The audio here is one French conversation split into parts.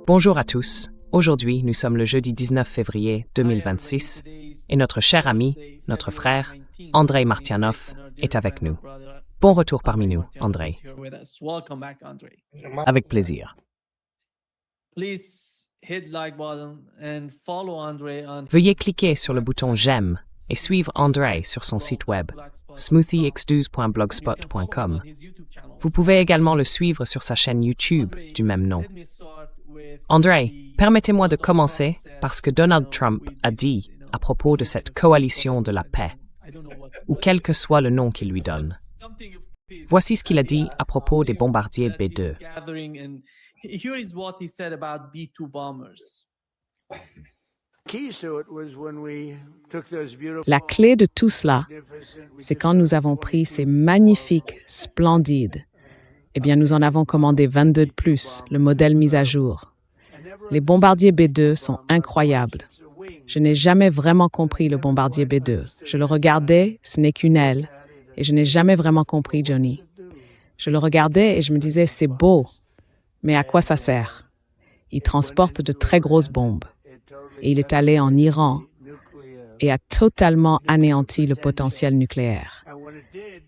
Bonjour à tous. Aujourd'hui, nous sommes le jeudi 19 février 2026 et notre cher ami, notre frère, Andrei Martianov, est avec nous. Bon retour parmi nous, Andrei. Avec plaisir. Veuillez cliquer sur le bouton j'aime et suivre Andrei sur son site web smoothiex12.blogspot.com. Vous pouvez également le suivre sur sa chaîne YouTube du même nom. Andrei, permettez-moi de commencer parce que Donald Trump a dit à propos de cette coalition de la paix, ou quel que soit le nom qu'il lui donne. Voici ce qu'il a dit à propos des bombardiers B-2. La clé de tout cela, c'est quand nous avons pris ces magnifiques, splendides. Eh bien, nous en avons commandé 22 de plus, le modèle mis à jour. Les bombardiers B-2 sont incroyables. Je n'ai jamais vraiment compris le bombardier B-2. Je le regardais, ce n'est qu'une aile, et je n'ai jamais vraiment compris Johnny. Je le regardais et je me disais, c'est beau, mais à quoi ça sert? Il transporte de très grosses bombes. Et il est allé en Iran et a totalement anéanti le potentiel nucléaire.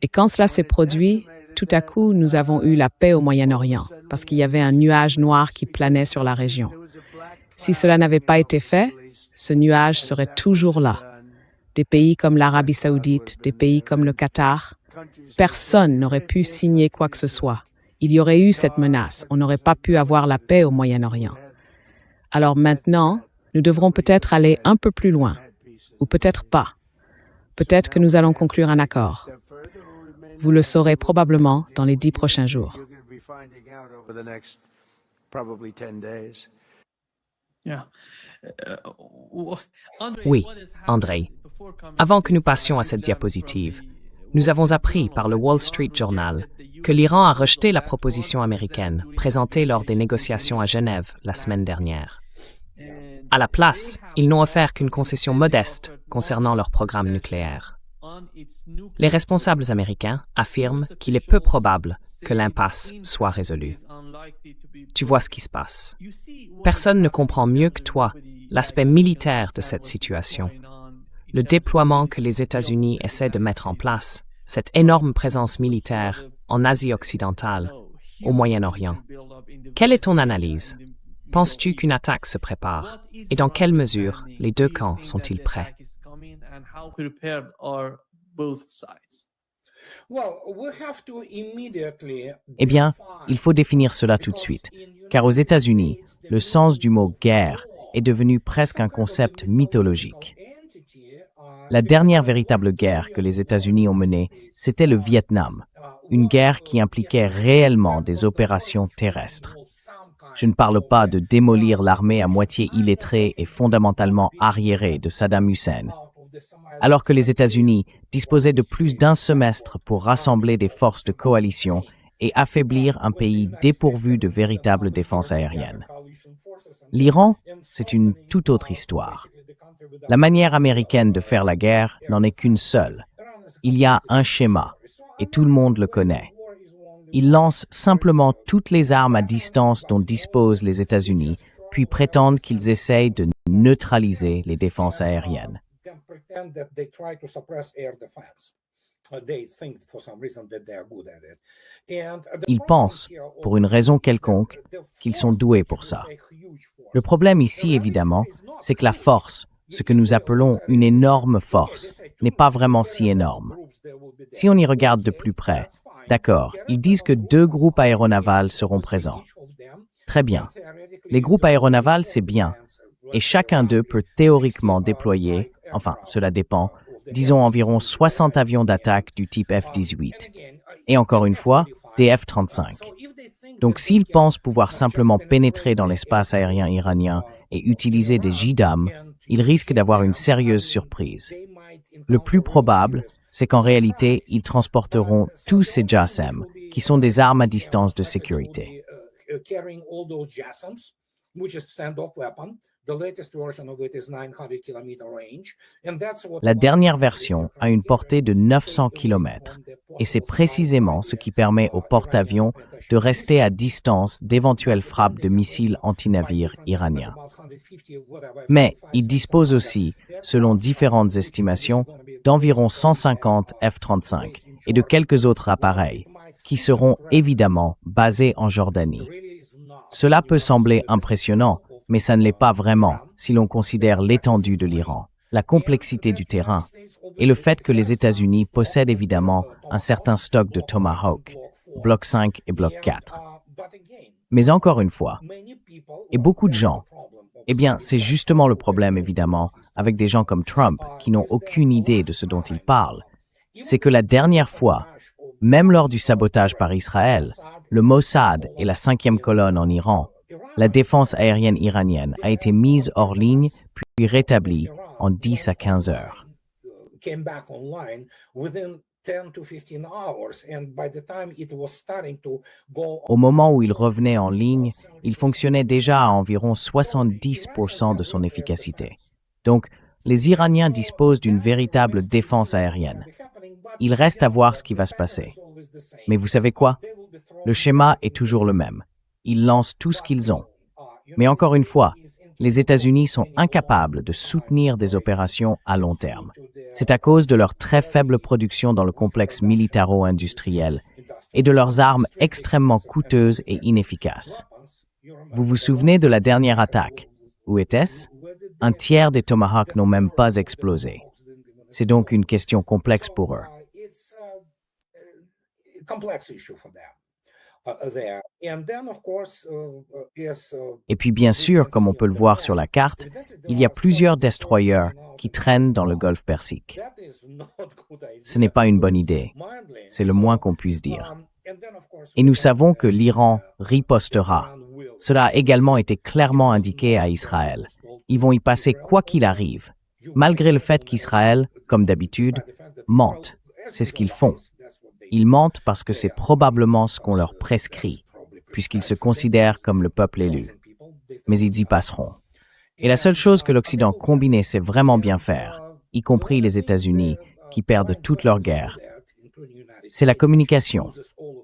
Et quand cela s'est produit, tout à coup, nous avons eu la paix au Moyen-Orient, parce qu'il y avait un nuage noir qui planait sur la région. Si cela n'avait pas été fait, ce nuage serait toujours là. Des pays comme l'Arabie saoudite, des pays comme le Qatar, personne n'aurait pu signer quoi que ce soit. Il y aurait eu cette menace, on n'aurait pas pu avoir la paix au Moyen-Orient. Alors maintenant, nous devrons peut-être aller un peu plus loin, ou peut-être pas. Peut-être que nous allons conclure un accord. Vous le saurez probablement dans les 10 prochains jours. Oui, Andrei. Avant que nous passions à cette diapositive, nous avons appris par le Wall Street Journal que l'Iran a rejeté la proposition américaine présentée lors des négociations à Genève la semaine dernière. À la place, ils n'ont offert qu'une concession modeste concernant leur programme nucléaire. Les responsables américains affirment qu'il est peu probable que l'impasse soit résolue. Tu vois ce qui se passe. Personne ne comprend mieux que toi l'aspect militaire de cette situation. Le déploiement que les États-Unis essaient de mettre en place, cette énorme présence militaire en Asie occidentale, au Moyen-Orient. Quelle est ton analyse? Penses-tu qu'une attaque se prépare? Et dans quelle mesure les deux camps sont-ils prêts? Eh bien, il faut définir cela tout de suite, car aux États-Unis, le sens du mot « guerre » est devenu presque un concept mythologique. La dernière véritable guerre que les États-Unis ont menée, c'était le Vietnam, une guerre qui impliquait réellement des opérations terrestres. Je ne parle pas de démolir l'armée à moitié illettrée et fondamentalement arriérée de Saddam Hussein, alors que les États-Unis disposaient de plus d'un semestre pour rassembler des forces de coalition et affaiblir un pays dépourvu de véritable défense aérienne. L'Iran, c'est une toute autre histoire. La manière américaine de faire la guerre n'en est qu'une seule. Il y a un schéma, et tout le monde le connaît. Ils lancent simplement toutes les armes à distance dont disposent les États-Unis, puis prétendent qu'ils essayent de neutraliser les défenses aériennes. Ils pensent, pour une raison quelconque, qu'ils sont doués pour ça. Le problème ici, évidemment, c'est que la force, ce que nous appelons une énorme force, n'est pas vraiment si énorme. Si on y regarde de plus près, d'accord, ils disent que 2 groupes aéronavals seront présents. Très bien. Les groupes aéronavals, c'est bien. Et chacun d'eux peut théoriquement déployer, enfin, cela dépend, disons environ 60 avions d'attaque du type F-18. Et encore une fois, des F-35. Donc s'ils pensent pouvoir simplement pénétrer dans l'espace aérien iranien et utiliser des JDAM, ils risquent d'avoir une sérieuse surprise. Le plus probable, c'est qu'en réalité, ils transporteront tous ces JASSM, qui sont des armes à distance de sécurité. La dernière version a une portée de 900 km et c'est précisément ce qui permet aux porte-avions de rester à distance d'éventuelles frappes de missiles antinavires iraniens. Mais il dispose aussi, selon différentes estimations, d'environ 150 F-35 et de quelques autres appareils qui seront évidemment basés en Jordanie. Cela peut sembler impressionnant, mais ça ne l'est pas vraiment si l'on considère l'étendue de l'Iran, la complexité du terrain et le fait que les États-Unis possèdent évidemment un certain stock de Tomahawk, Bloc 5 et Bloc 4. Mais encore une fois, et beaucoup de gens, eh bien, c'est justement le problème évidemment avec des gens comme Trump qui n'ont aucune idée de ce dont ils parlent, c'est que la dernière fois, même lors du sabotage par Israël, le Mossad et la 5e colonne en Iran, la défense aérienne iranienne a été mise hors ligne puis rétablie en 10 à 15 heures. Au moment où il revenait en ligne, il fonctionnait déjà à environ 70% de son efficacité. Donc, les Iraniens disposent d'une véritable défense aérienne. Il reste à voir ce qui va se passer. Mais vous savez quoi? Le schéma est toujours le même. Ils lancent tout ce qu'ils ont. Mais encore une fois, les États-Unis sont incapables de soutenir des opérations à long terme. C'est à cause de leur très faible production dans le complexe militaro-industriel et de leurs armes extrêmement coûteuses et inefficaces. Vous vous souvenez de la dernière attaque? Où était-ce? Un tiers des Tomahawks n'ont même pas explosé. C'est donc une question complexe pour eux. Et puis bien sûr, comme on peut le voir sur la carte, il y a plusieurs destroyers qui traînent dans le golfe Persique. Ce n'est pas une bonne idée, c'est le moins qu'on puisse dire. Et nous savons que l'Iran ripostera. Cela a également été clairement indiqué à Israël. Ils vont y passer quoi qu'il arrive, malgré le fait qu'Israël, comme d'habitude, mente. C'est ce qu'ils font. Ils mentent parce que c'est probablement ce qu'on leur prescrit, puisqu'ils se considèrent comme le peuple élu. Mais ils y passeront. Et la seule chose que l'Occident combiné sait vraiment bien faire, y compris les États-Unis, qui perdent toute leur guerre, c'est la communication,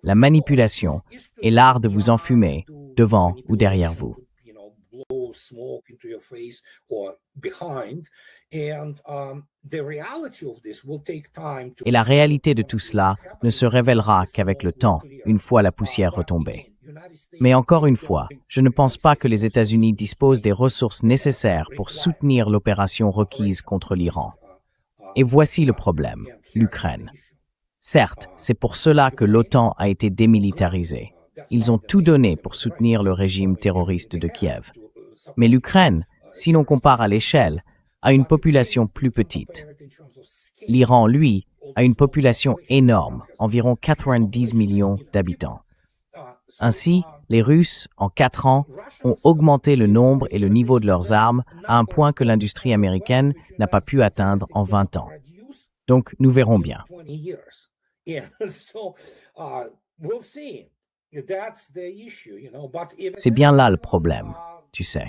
la manipulation et l'art de vous enfumer devant ou derrière vous. Et la réalité de tout cela ne se révélera qu'avec le temps, une fois la poussière retombée. Mais encore une fois, je ne pense pas que les États-Unis disposent des ressources nécessaires pour soutenir l'opération requise contre l'Iran. Et voici le problème, l'Ukraine. Certes, c'est pour cela que l'OTAN a été démilitarisée. Ils ont tout donné pour soutenir le régime terroriste de Kiev. Mais l'Ukraine, si l'on compare à l'échelle, a une population plus petite. L'Iran, lui, a une population énorme, environ 90 millions d'habitants. Ainsi, les Russes, en 4 ans, ont augmenté le nombre et le niveau de leurs armes à un point que l'industrie américaine n'a pas pu atteindre en 20 ans. Donc, nous verrons bien. C'est bien là le problème, tu sais.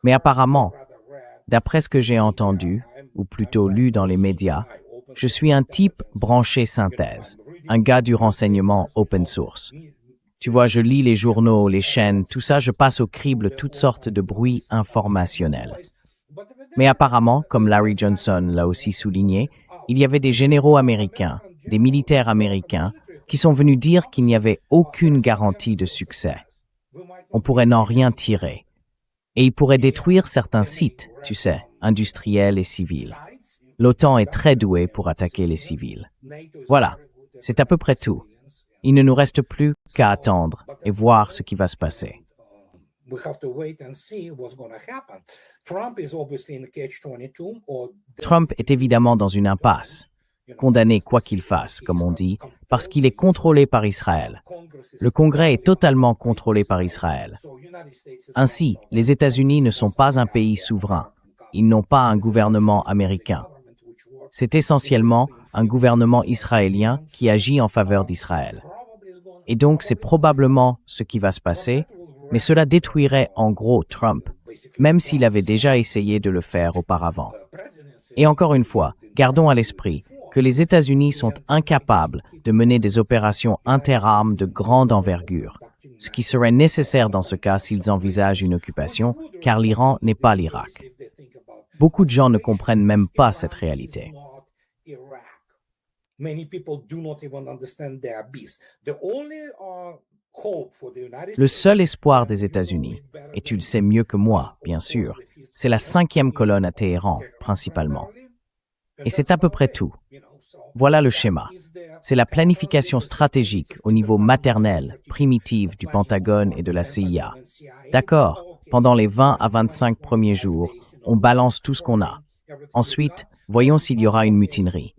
Mais apparemment, d'après ce que j'ai entendu, ou plutôt lu dans les médias, je suis un type branché synthèse, un gars du renseignement open source. Tu vois, je lis les journaux, les chaînes, tout ça, je passe au crible toutes sortes de bruits informationnels. Mais apparemment, comme Larry Johnson l'a aussi souligné, il y avait des généraux américains, des militaires américains, qui sont venus dire qu'il n'y avait aucune garantie de succès. On pourrait n'en rien tirer. Et ils pourraient détruire certains sites, tu sais, industriels et civils. L'OTAN est très douée pour attaquer les civils. Voilà, c'est à peu près tout. Il ne nous reste plus qu'à attendre et voir ce qui va se passer. Trump est évidemment dans une impasse, condamné quoi qu'il fasse, comme on dit, parce qu'il est contrôlé par Israël. Le Congrès est totalement contrôlé par Israël. Ainsi, les États-Unis ne sont pas un pays souverain. Ils n'ont pas un gouvernement américain. C'est essentiellement un gouvernement israélien qui agit en faveur d'Israël. Et donc, c'est probablement ce qui va se passer, mais cela détruirait en gros Trump même s'il avait déjà essayé de le faire auparavant. Et encore une fois, gardons à l'esprit que les États-Unis sont incapables de mener des opérations interarmes de grande envergure, ce qui serait nécessaire dans ce cas s'ils envisagent une occupation, car l'Iran n'est pas l'Irak. Beaucoup de gens ne comprennent même pas cette réalité. Le seul espoir des États-Unis, et tu le sais mieux que moi, bien sûr, c'est la 5e colonne à Téhéran, principalement. Et c'est à peu près tout. Voilà le schéma. C'est la planification stratégique au niveau maternel, primitif du Pentagone et de la CIA. D'accord, pendant les 20 à 25 premiers jours, on balance tout ce qu'on a. Ensuite, voyons s'il y aura une mutinerie.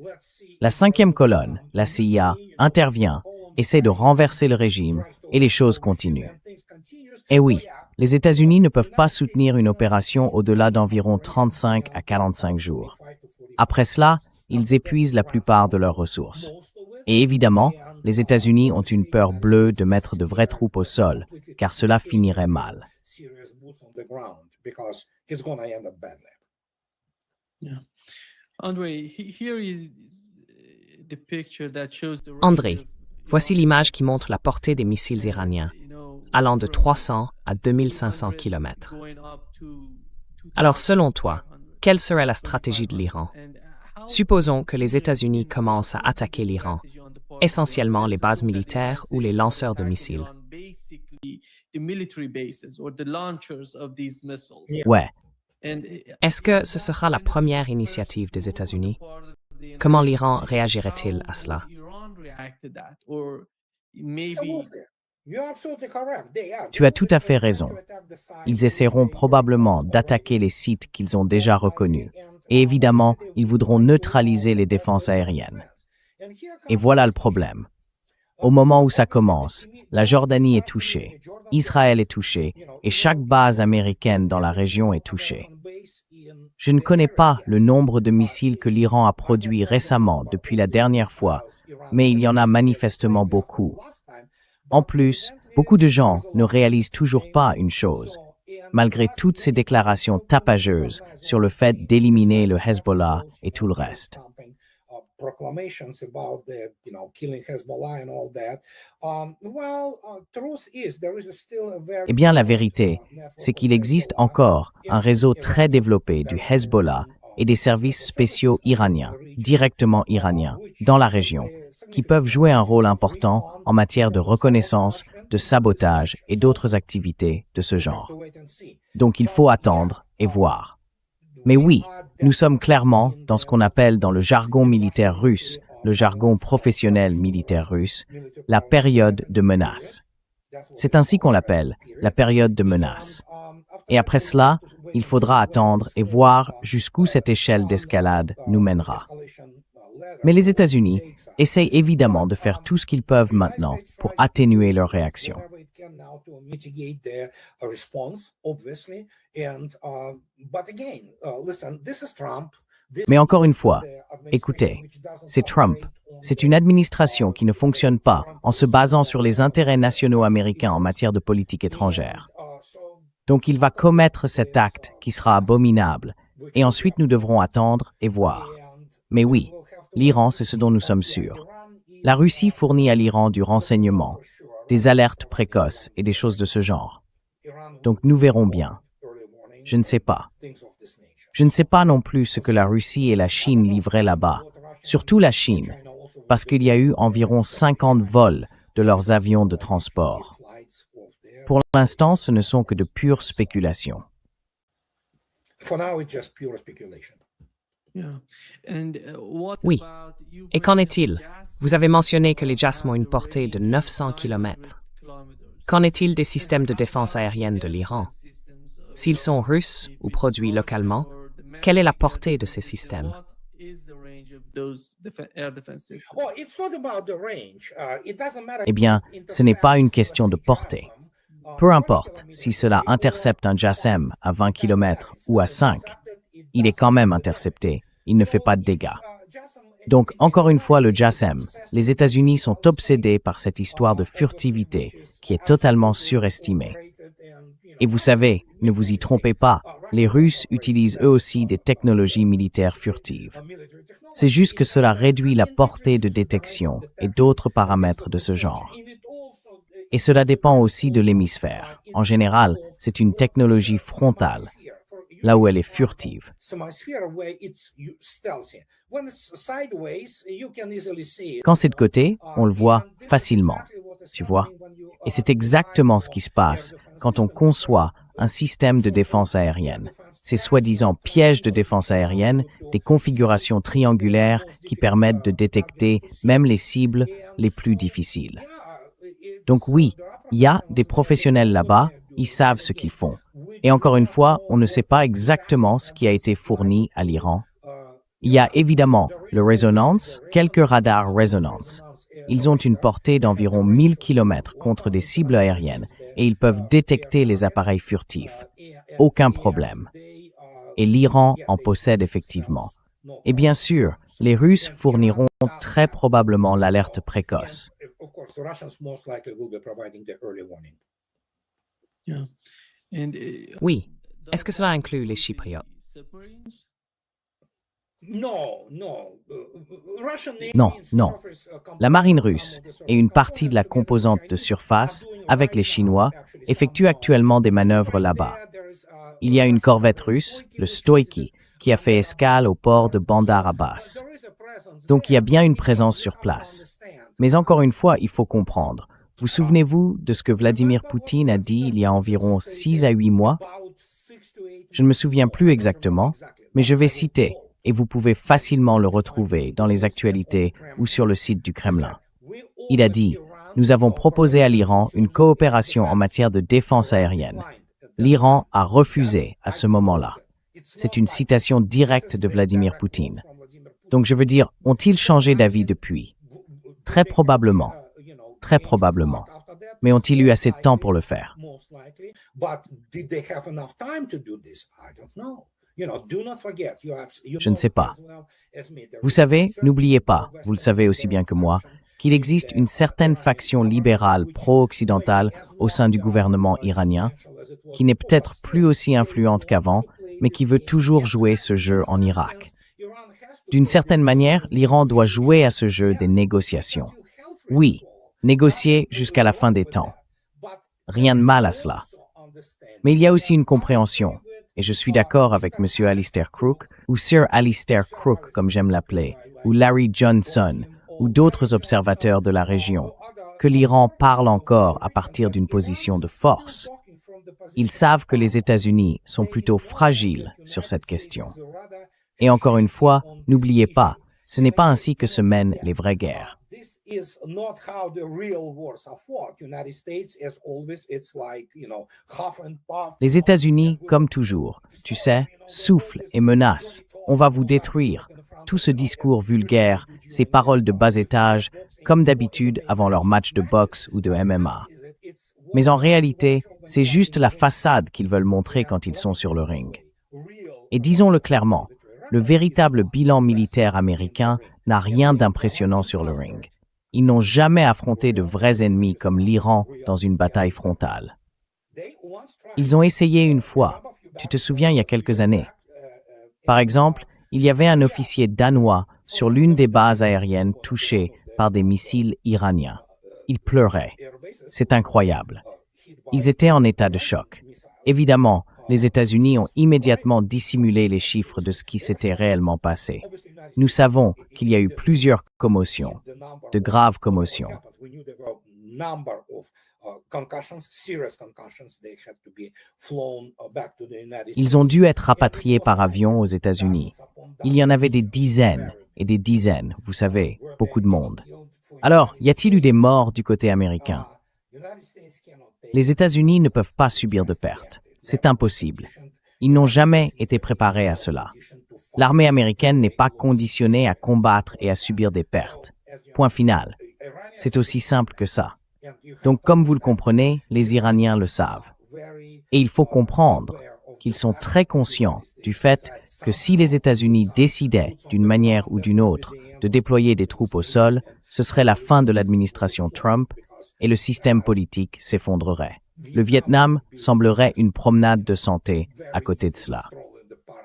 La 5e colonne, la CIA, intervient, essaie de renverser le régime, et les choses continuent. Et oui, les États-Unis ne peuvent pas soutenir une opération au-delà d'environ 35 à 45 jours. Après cela, ils épuisent la plupart de leurs ressources. Et évidemment, les États-Unis ont une peur bleue de mettre de vraies troupes au sol, car cela finirait mal. André, voici l'image qui montre la portée des missiles iraniens, allant de 300 à 2500 km. Alors, selon toi, quelle serait la stratégie de l'Iran? Supposons que les États-Unis commencent à attaquer l'Iran, essentiellement les bases militaires ou les lanceurs de missiles. Ouais. Est-ce que ce sera la première initiative des États-Unis? Comment l'Iran réagirait-il à cela? Tu as tout à fait raison. Ils essaieront probablement d'attaquer les sites qu'ils ont déjà reconnus. Et évidemment, ils voudront neutraliser les défenses aériennes. Et voilà le problème. Au moment où ça commence, la Jordanie est touchée, Israël est touché, et chaque base américaine dans la région est touchée. Je ne connais pas le nombre de missiles que l'Iran a produits récemment depuis la dernière fois, mais il y en a manifestement beaucoup. En plus, beaucoup de gens ne réalisent toujours pas une chose. Malgré toutes ces déclarations tapageuses sur le fait d'éliminer le Hezbollah et tout le reste. Eh bien, la vérité, c'est qu'il existe encore un réseau très développé du Hezbollah et des services spéciaux iraniens, directement iraniens, dans la région, qui peuvent jouer un rôle important en matière de reconnaissance, de sabotage et d'autres activités de ce genre. Donc il faut attendre et voir. Mais oui, nous sommes clairement dans ce qu'on appelle dans le jargon militaire russe, le jargon professionnel militaire russe, la période de menace. C'est ainsi qu'on l'appelle, la période de menace. Et après cela, il faudra attendre et voir jusqu'où cette échelle d'escalade nous mènera. Mais les États-Unis essayent évidemment de faire tout ce qu'ils peuvent maintenant pour atténuer leur réaction. Mais encore une fois, écoutez, c'est Trump. C'est une administration qui ne fonctionne pas en se basant sur les intérêts nationaux américains en matière de politique étrangère. Donc il va commettre cet acte qui sera abominable, et ensuite nous devrons attendre et voir. Mais oui, l'Iran, c'est ce dont nous sommes sûrs. La Russie fournit à l'Iran du renseignement, des alertes précoces et des choses de ce genre. Donc nous verrons bien. Je ne sais pas. Je ne sais pas non plus ce que la Russie et la Chine livraient là-bas, surtout la Chine, parce qu'il y a eu environ 50 vols de leurs avions de transport. Pour l'instant, ce ne sont que de pures spéculations. Oui. Et qu'en est-il? Vous avez mentionné que les JASM ont une portée de 900 km. Qu'en est-il des systèmes de défense aérienne de l'Iran? S'ils sont russes ou produits localement, quelle est la portée de ces systèmes? Eh bien, ce n'est pas une question de portée. Peu importe si cela intercepte un JASM à 20 km ou à 5, il est quand même intercepté, il ne fait pas de dégâts. Donc, encore une fois, le JASM, les États-Unis sont obsédés par cette histoire de furtivité qui est totalement surestimée. Et vous savez, ne vous y trompez pas, les Russes utilisent eux aussi des technologies militaires furtives. C'est juste que cela réduit la portée de détection et d'autres paramètres de ce genre. Et cela dépend aussi de l'hémisphère. En général, c'est une technologie frontale, là où elle est furtive. Quand c'est de côté, on le voit facilement, tu vois. Et c'est exactement ce qui se passe quand on conçoit un système de défense aérienne. Ces soi-disant pièges de défense aérienne, des configurations triangulaires qui permettent de détecter même les cibles les plus difficiles. Donc oui, il y a des professionnels là-bas, ils savent ce qu'ils font. Et encore une fois, on ne sait pas exactement ce qui a été fourni à l'Iran. Il y a évidemment le résonance, quelques radars résonance. Ils ont une portée d'environ 1000 km contre des cibles aériennes et ils peuvent détecter les appareils furtifs. Aucun problème. Et l'Iran en possède effectivement. Et bien sûr, les Russes fourniront très probablement l'alerte précoce. Oui. Est-ce que cela inclut les Chypriotes? Non. La marine russe et une partie de la composante de surface, avec les Chinois, effectuent actuellement des manœuvres là-bas. Il y a une corvette russe, le Stoïki, qui a fait escale au port de Bandar Abbas. Donc il y a bien une présence sur place. Mais encore une fois, il faut comprendre. Vous souvenez-vous de ce que Vladimir Poutine a dit il y a environ 6 à 8 mois? Je ne me souviens plus exactement, mais je vais citer, et vous pouvez facilement le retrouver dans les actualités ou sur le site du Kremlin. Il a dit « Nous avons proposé à l'Iran une coopération en matière de défense aérienne. L'Iran a refusé à ce moment-là. » C'est une citation directe de Vladimir Poutine. Donc je veux dire, ont-ils changé d'avis depuis? Très probablement. Très probablement. Mais ont-ils eu assez de temps pour le faire? Je ne sais pas. Vous savez, n'oubliez pas, vous le savez aussi bien que moi, qu'il existe une certaine faction libérale pro-occidentale au sein du gouvernement iranien, qui n'est peut-être plus aussi influente qu'avant, mais qui veut toujours jouer ce jeu en Irak. D'une certaine manière, l'Iran doit jouer à ce jeu des négociations. Oui, négocier jusqu'à la fin des temps. Rien de mal à cela. Mais il y a aussi une compréhension, et je suis d'accord avec M. Alistair Crook, ou Sir Alistair Crook comme j'aime l'appeler, ou Larry Johnson, ou d'autres observateurs de la région, que l'Iran parle encore à partir d'une position de force. Ils savent que les États-Unis sont plutôt fragiles sur cette question. Et encore une fois, n'oubliez pas, ce n'est pas ainsi que se mènent les vraies guerres. Les États-Unis, comme toujours, tu sais, soufflent et menacent. On va vous détruire. Tout ce discours vulgaire, ces paroles de bas étage, comme d'habitude avant leur match de boxe ou de MMA. Mais en réalité, c'est juste la façade qu'ils veulent montrer quand ils sont sur le ring. Et disons-le clairement, le véritable bilan militaire américain n'a rien d'impressionnant sur le ring. Ils n'ont jamais affronté de vrais ennemis comme l'Iran dans une bataille frontale. Ils ont essayé une fois, tu te souviens, il y a quelques années. Par exemple, il y avait un officier danois sur l'une des bases aériennes touchées par des missiles iraniens. Il pleurait. C'est incroyable. Ils étaient en état de choc. Évidemment, les États-Unis ont immédiatement dissimulé les chiffres de ce qui s'était réellement passé. Nous savons qu'il y a eu plusieurs commotions, de graves commotions. Ils ont dû être rapatriés par avion aux États-Unis. Il y en avait des dizaines et des dizaines, vous savez, beaucoup de monde. Alors, y a-t-il eu des morts du côté américain? Les États-Unis ne peuvent pas subir de pertes. C'est impossible. Ils n'ont jamais été préparés à cela. L'armée américaine n'est pas conditionnée à combattre et à subir des pertes. Point final. C'est aussi simple que ça. Donc, comme vous le comprenez, les Iraniens le savent. Et il faut comprendre qu'ils sont très conscients du fait que si les États-Unis décidaient, d'une manière ou d'une autre, de déployer des troupes au sol, ce serait la fin de l'administration Trump et le système politique s'effondrerait. Le Vietnam semblerait une promenade de santé à côté de cela.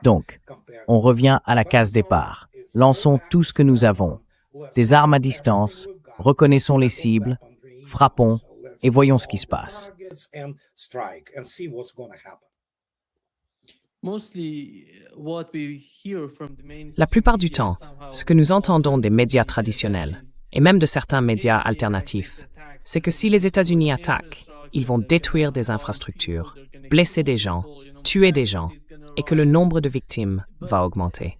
Donc, on revient à la case départ. Lançons tout ce que nous avons. Des armes à distance, reconnaissons les cibles, frappons et voyons ce qui se passe. La plupart du temps, ce que nous entendons des médias traditionnels, et même de certains médias alternatifs, c'est que si les États-Unis attaquent, ils vont détruire des infrastructures, blesser des gens, tuer des gens, et que le nombre de victimes va augmenter.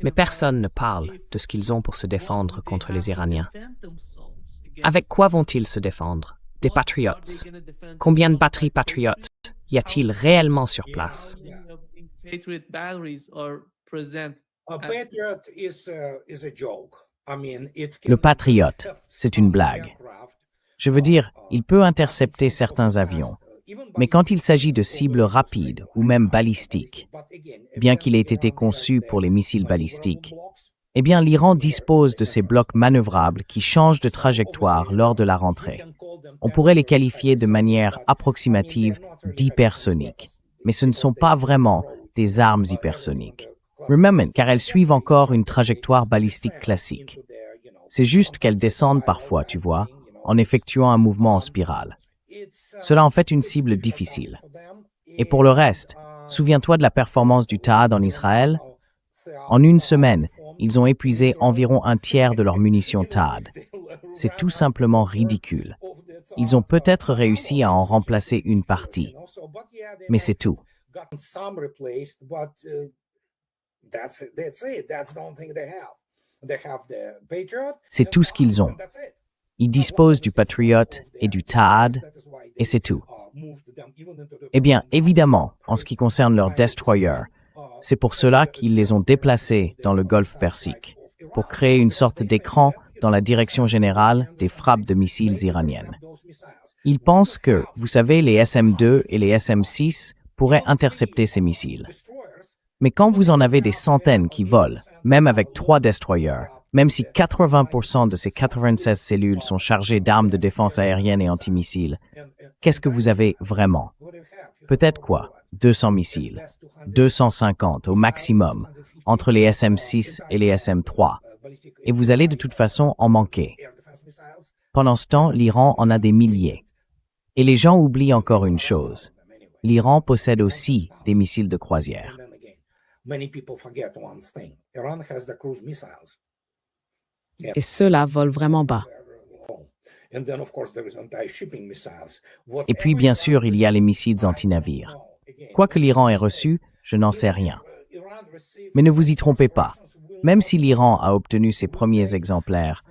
Mais personne ne parle de ce qu'ils ont pour se défendre contre les Iraniens. Avec quoi vont-ils se défendre? Des Patriots. Combien de batteries Patriot y a-t-il réellement sur place? Le Patriot, c'est une blague. Je veux dire, il peut intercepter certains avions. Mais quand il s'agit de cibles rapides ou même balistiques, bien qu'il ait été conçu pour les missiles balistiques, eh bien l'Iran dispose de ces blocs manœuvrables qui changent de trajectoire lors de la rentrée. On pourrait les qualifier de manière approximative d'hypersoniques, mais ce ne sont pas vraiment des armes hypersoniques. Remember, car elles suivent encore une trajectoire balistique classique. C'est juste qu'elles descendent parfois, tu vois, en effectuant un mouvement en spirale. Cela en fait une cible difficile. Et pour le reste, souviens-toi de la performance du THAAD en Israël. En une semaine, ils ont épuisé environ un tiers de leurs munitions THAAD. C'est tout simplement ridicule. Ils ont peut-être réussi à en remplacer une partie, mais c'est tout. C'est tout ce qu'ils ont. Ils disposent du Patriot et du THAAD, et c'est tout. Eh bien, évidemment, en ce qui concerne leurs destroyers, c'est pour cela qu'ils les ont déplacés dans le Golfe Persique, pour créer une sorte d'écran dans la direction générale des frappes de missiles iraniennes. Ils pensent que, vous savez, les SM-2 et les SM-6 pourraient intercepter ces missiles. Mais quand vous en avez des centaines qui volent, même avec 3 destroyers, même si 80% de ces 96 cellules sont chargées d'armes de défense aérienne et antimissiles, qu'est-ce que vous avez vraiment? Peut-être quoi? 200 missiles, 250 au maximum, entre les SM-6 et les SM-3. Et vous allez de toute façon en manquer. Pendant ce temps, l'Iran en a des milliers. Et les gens oublient encore une chose. L'Iran possède aussi des missiles de croisière. Et ceux-là volent vraiment bas. Et puis, bien sûr, il y a les missiles anti-navires. Quoi que l'Iran ait reçu, je n'en sais rien. Mais ne vous y trompez pas. Même si l'Iran a obtenu ses premiers exemplaires,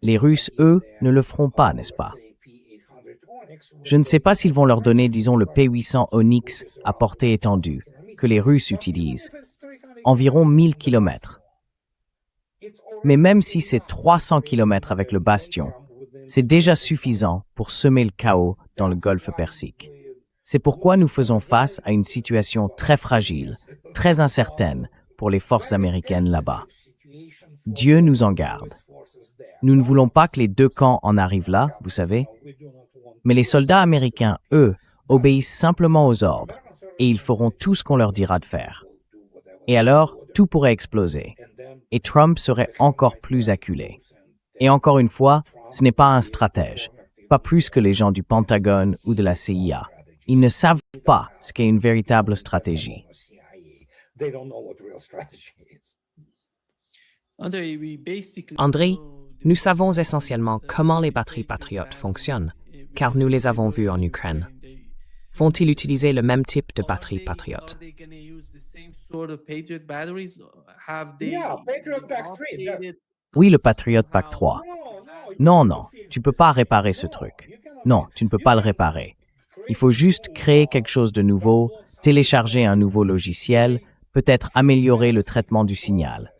les Russes, eux, ne le feront pas, n'est-ce pas? Je ne sais pas s'ils vont leur donner, disons, le P-800 Onyx à portée étendue, que les Russes utilisent. Environ 1000 km. Mais même si c'est 300 km avec le Bastion, c'est déjà suffisant pour semer le chaos dans le Golfe Persique. C'est pourquoi nous faisons face à une situation très fragile, très incertaine pour les forces américaines là-bas. Dieu nous en garde. Nous ne voulons pas que les deux camps en arrivent là, vous savez. Mais les soldats américains, eux, obéissent simplement aux ordres, et ils feront tout ce qu'on leur dira de faire. Et alors, tout pourrait exploser. Et Trump serait encore plus acculé. Et encore une fois, ce n'est pas un stratège, pas plus que les gens du Pentagone ou de la CIA. Ils ne savent pas ce qu'est une véritable stratégie. André, nous savons essentiellement comment les batteries Patriot fonctionnent, car nous les avons vues en Ukraine. Vont-ils utiliser le même type de batterie Patriot? Oui, le Patriot Pack 3. Non, tu peux pas réparer ce truc. Non, tu ne peux pas le réparer. Il faut juste créer quelque chose de nouveau, télécharger un nouveau logiciel, peut-être améliorer le traitement du signal.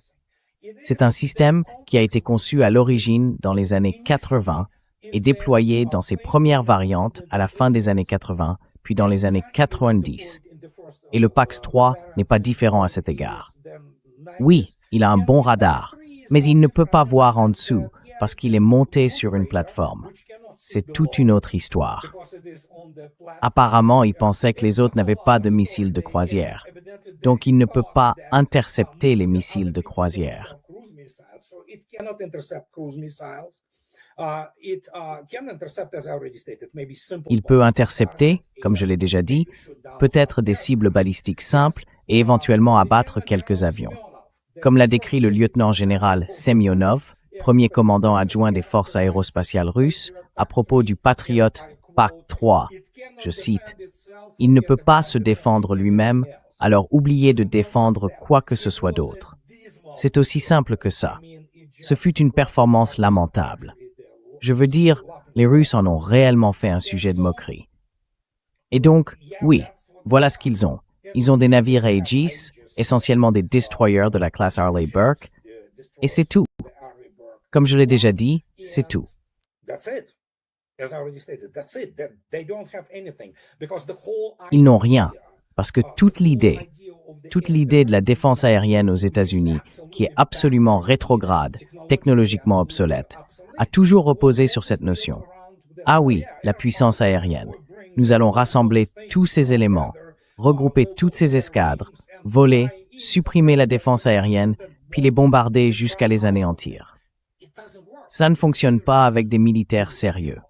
C'est un système qui a été conçu à l'origine dans les années 80 et déployé dans ses premières variantes à la fin des années 80, puis dans les années 90. Et le PAX 3 n'est pas différent à cet égard. Oui, il a un bon radar, mais il ne peut pas voir en dessous parce qu'il est monté sur une plateforme. c'est toute une autre histoire. Apparemment, il pensait que les autres n'avaient pas de missiles de croisière. Donc, il ne peut pas intercepter les missiles de croisière. Il peut intercepter, comme je l'ai déjà dit, peut-être des cibles balistiques simples et éventuellement abattre quelques avions. Comme l'a décrit le lieutenant-général Semyonov, premier commandant adjoint des forces aérospatiales russes, à propos du Patriot PAC-3, je cite, « Il ne peut pas se défendre lui-même, alors oubliez de défendre quoi que ce soit d'autre. » C'est aussi simple que ça. Ce fut une performance lamentable. Je veux dire, les Russes en ont réellement fait un sujet de moquerie. Et donc, oui, voilà ce qu'ils ont. Ils ont des navires Aegis, essentiellement des destroyers de la classe Arleigh Burke, et c'est tout. Comme je l'ai déjà dit, c'est tout. Ils n'ont rien, parce que toute l'idée de la défense aérienne aux États-Unis, qui est absolument rétrograde, technologiquement obsolète, a toujours reposé sur cette notion. Ah oui, la puissance aérienne. Nous allons rassembler tous ces éléments, regrouper toutes ces escadres, voler, supprimer la défense aérienne, puis les bombarder jusqu'à les anéantir. Cela ne fonctionne pas avec des militaires sérieux.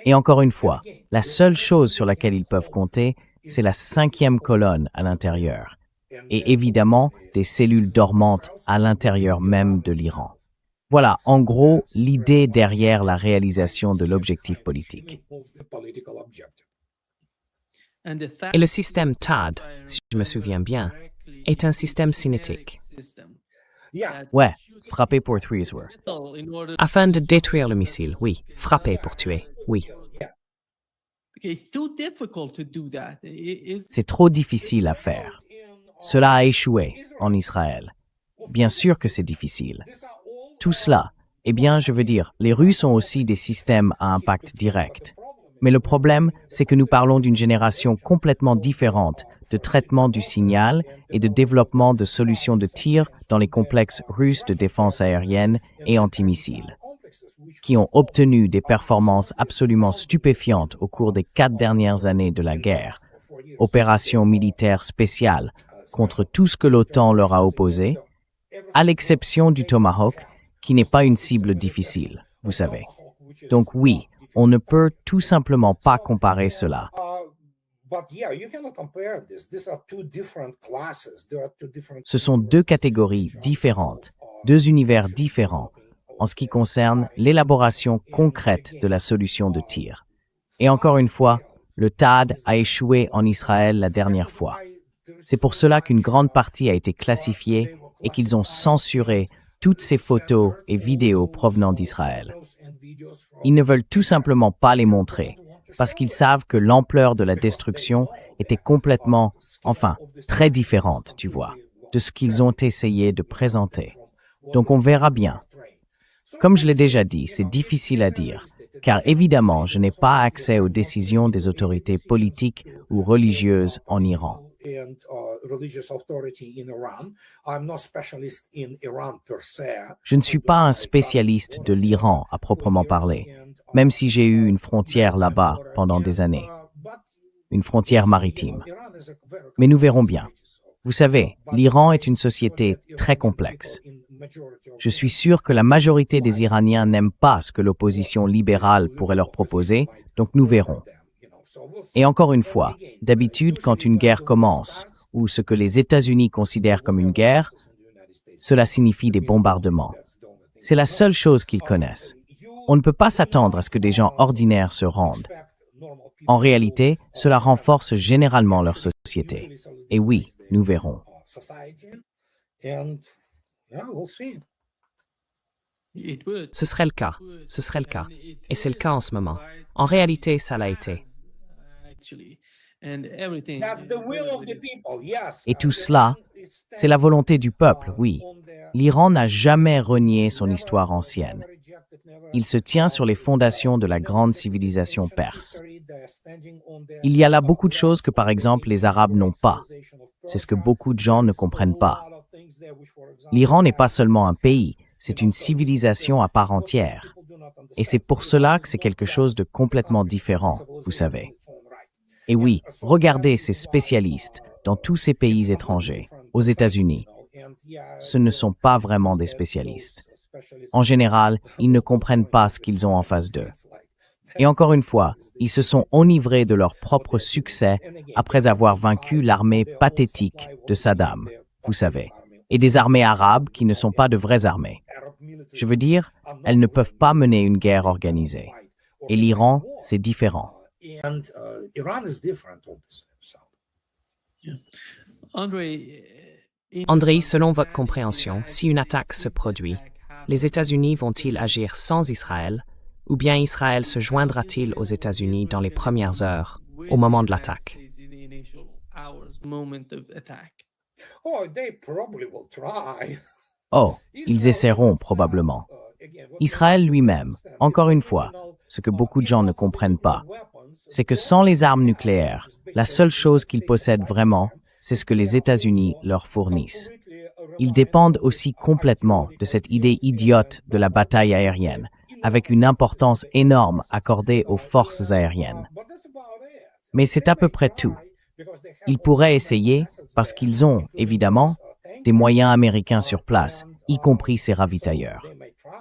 Et encore une fois, la seule chose sur laquelle ils peuvent compter, c'est la 5e colonne à l'intérieur, et évidemment des cellules dormantes à l'intérieur même de l'Iran. Voilà, en gros, l'idée derrière la réalisation de l'objectif politique. Et le système THAAD, si je me souviens bien, est un système cinétique. Ouais, frapper pour Threeswer. Afin de détruire le missile, oui. Frapper pour tuer, oui. C'est trop difficile à faire. Cela a échoué en Israël. Bien sûr que c'est difficile. Tout cela, eh bien, je veux dire, les Russes ont aussi des systèmes à impact direct. Mais le problème, c'est que nous parlons d'une génération complètement différente de traitement du signal et de développement de solutions de tir dans les complexes russes de défense aérienne et antimissiles, qui ont obtenu des performances absolument stupéfiantes au cours des 4 dernières années de la guerre, opérations militaires spéciales contre tout ce que l'OTAN leur a opposé, à l'exception du Tomahawk, qui n'est pas une cible difficile, vous savez. Donc oui, on ne peut tout simplement pas comparer cela. Ce sont 2 catégories différentes, 2 univers différents, en ce qui concerne l'élaboration concrète de la solution de tir. Et encore une fois, le THAAD a échoué en Israël la dernière fois. C'est pour cela qu'une grande partie a été classifiée et qu'ils ont censuré toutes ces photos et vidéos provenant d'Israël. Ils ne veulent tout simplement pas les montrer, parce qu'ils savent que l'ampleur de la destruction était complètement, enfin, très différente, tu vois, de ce qu'ils ont essayé de présenter. Donc on verra bien. Comme je l'ai déjà dit, c'est difficile à dire, car évidemment, je n'ai pas accès aux décisions des autorités politiques ou religieuses en Iran. Je ne suis pas un spécialiste de l'Iran à proprement parler, même si j'ai eu une frontière là-bas pendant des années, une frontière maritime. Mais nous verrons bien. Vous savez, l'Iran est une société très complexe. Je suis sûr que la majorité des Iraniens n'aiment pas ce que l'opposition libérale pourrait leur proposer, donc nous verrons. Et encore une fois, d'habitude, quand une guerre commence, ou ce que les États-Unis considèrent comme une guerre, cela signifie des bombardements. C'est la seule chose qu'ils connaissent. On ne peut pas s'attendre à ce que des gens ordinaires se rendent. En réalité, cela renforce généralement leur société. Et oui, nous verrons. Ce serait le cas. Ce serait le cas. Et c'est le cas en ce moment. En réalité, ça l'a été. Et tout cela, c'est la volonté du peuple, oui. L'Iran n'a jamais renié son histoire ancienne. Il se tient sur les fondations de la grande civilisation perse. Il y a là beaucoup de choses que, par exemple, les Arabes n'ont pas. C'est ce que beaucoup de gens ne comprennent pas. L'Iran n'est pas seulement un pays, c'est une civilisation à part entière. Et c'est pour cela que c'est quelque chose de complètement différent, vous savez. Et oui, regardez ces spécialistes dans tous ces pays étrangers, aux États-Unis. Ce ne sont pas vraiment des spécialistes. En général, ils ne comprennent pas ce qu'ils ont en face d'eux. Et encore une fois, ils se sont enivrés de leur propre succès après avoir vaincu l'armée pathétique de Saddam, vous savez, et des armées arabes qui ne sont pas de vraies armées. Je veux dire, elles ne peuvent pas mener une guerre organisée. Et l'Iran, c'est différent. André, selon votre compréhension, si une attaque se produit, les États-Unis vont-ils agir sans Israël, ou bien Israël se joindra-t-il aux États-Unis dans les premières heures, au moment de l'attaque? Oh, ils essaieront probablement. Israël lui-même, encore une fois, ce que beaucoup de gens ne comprennent pas, c'est que sans les armes nucléaires, la seule chose qu'ils possèdent vraiment, c'est ce que les États-Unis leur fournissent. Ils dépendent aussi complètement de cette idée idiote de la bataille aérienne, avec une importance énorme accordée aux forces aériennes. Mais c'est à peu près tout. Ils pourraient essayer, parce qu'ils ont, évidemment, des moyens américains sur place, y compris ces ravitailleurs.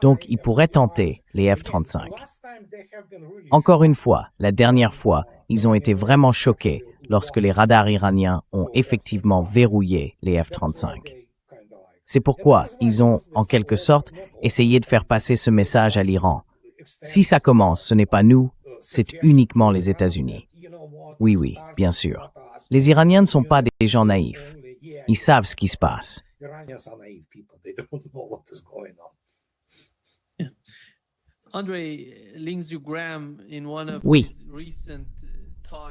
Donc, ils pourraient tenter les F-35. Encore une fois, la dernière fois, ils ont été vraiment choqués lorsque les radars iraniens ont effectivement verrouillé les F-35. C'est pourquoi ils ont, en quelque sorte, essayé de faire passer ce message à l'Iran. Si ça commence, ce n'est pas nous, c'est uniquement les États-Unis. Oui, bien sûr. Les Iraniens ne sont pas des gens naïfs. Ils savent ce qui se passe. Oui.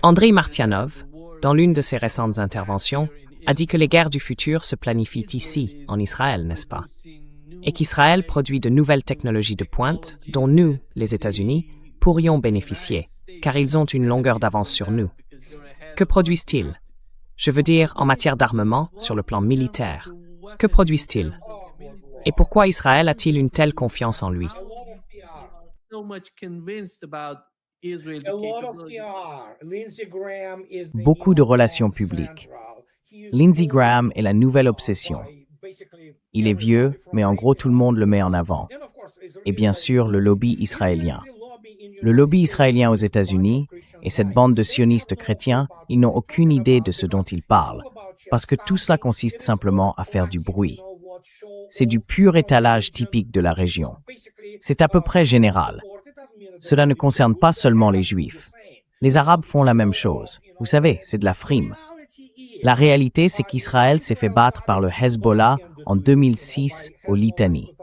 Andrei Martyanov, dans l'une de ses récentes interventions, a dit que les guerres du futur se planifient ici, en Israël, n'est-ce pas? Et qu'Israël produit de nouvelles technologies de pointe dont nous, les États-Unis, pourrions bénéficier, car ils ont une longueur d'avance sur nous. Que produisent-ils? Je veux dire, en matière d'armement, sur le plan militaire. Que produisent-ils? Et pourquoi Israël a-t-il une telle confiance en lui? Beaucoup de relations publiques. Lindsey Graham est la nouvelle obsession. Il est vieux, mais en gros tout le monde le met en avant. Et bien sûr, le lobby israélien. Le lobby israélien aux États-Unis et cette bande de sionistes chrétiens, ils n'ont aucune idée de ce dont ils parlent, parce que tout cela consiste simplement à faire du bruit. C'est du pur étalage typique de la région. C'est à peu près général. Cela ne concerne pas seulement les Juifs. Les Arabes font la même chose. Vous savez, c'est de la frime. La réalité, c'est qu'Israël s'est fait battre par le Hezbollah en 2006 au Litanie.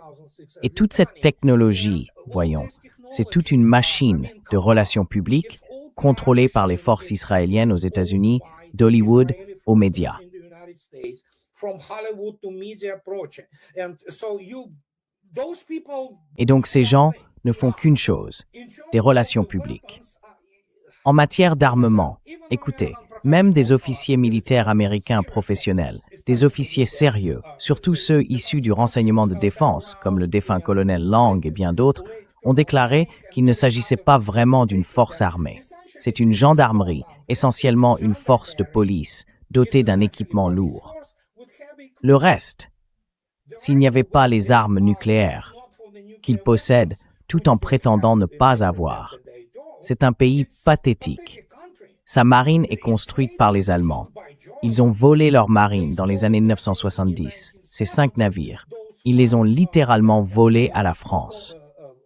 Et toute cette technologie, voyons, c'est toute une machine de relations publiques contrôlée par les forces israéliennes aux États-Unis, d'Hollywood aux médias. Et donc ces gens ne font qu'une chose, des relations publiques. En matière d'armement, écoutez, même des officiers militaires américains professionnels, des officiers sérieux, surtout ceux issus du renseignement de défense, comme le défunt colonel Lang et bien d'autres, ont déclaré qu'il ne s'agissait pas vraiment d'une force armée. C'est une gendarmerie, essentiellement une force de police, dotée d'un équipement lourd. Le reste, s'il n'y avait pas les armes nucléaires, qu'ils possèdent tout en prétendant ne pas avoir, c'est un pays pathétique. Sa marine est construite par les Allemands. Ils ont volé leur marine dans les années 1970, ces 5 navires. Ils les ont littéralement volés à la France.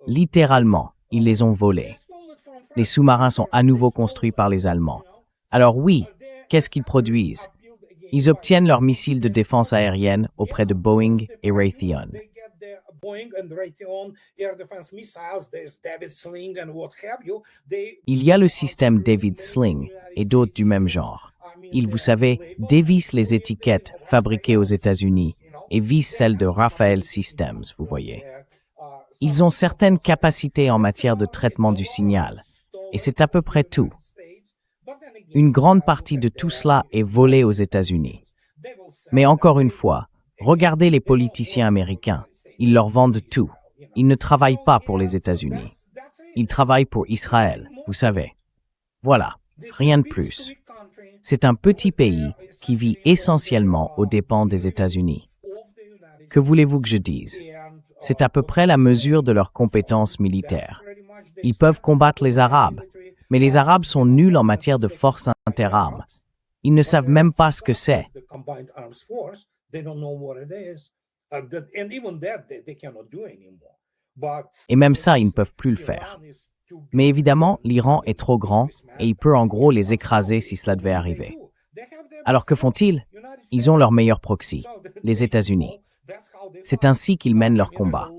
Littéralement, ils les ont volés. Les sous-marins sont à nouveau construits par les Allemands. Alors oui, qu'est-ce qu'ils produisent? Ils obtiennent leurs missiles de défense aérienne auprès de Boeing et Raytheon. Il y a le système David Sling et d'autres du même genre. Ils, vous savez, dévissent les étiquettes fabriquées aux États-Unis et vissent celles de Rafael Systems, vous voyez. Ils ont certaines capacités en matière de traitement du signal, et c'est à peu près tout. Une grande partie de tout cela est volé aux États-Unis. Mais encore une fois, regardez les politiciens américains. Ils leur vendent tout. Ils ne travaillent pas pour les États-Unis. Ils travaillent pour Israël, vous savez. Voilà, rien de plus. C'est un petit pays qui vit essentiellement aux dépens des États-Unis. Que voulez-vous que je dise? C'est à peu près la mesure de leurs compétences militaires. Ils peuvent combattre les Arabes, mais les Arabes sont nuls en matière de force interarmes. Ils ne savent même pas ce que c'est. Et même ça, ils ne peuvent plus le faire. Mais évidemment, l'Iran est trop grand et il peut en gros les écraser si cela devait arriver. Alors que font-ils? Ils ont leur meilleur proxy, les États-Unis. C'est ainsi qu'ils mènent leur combat.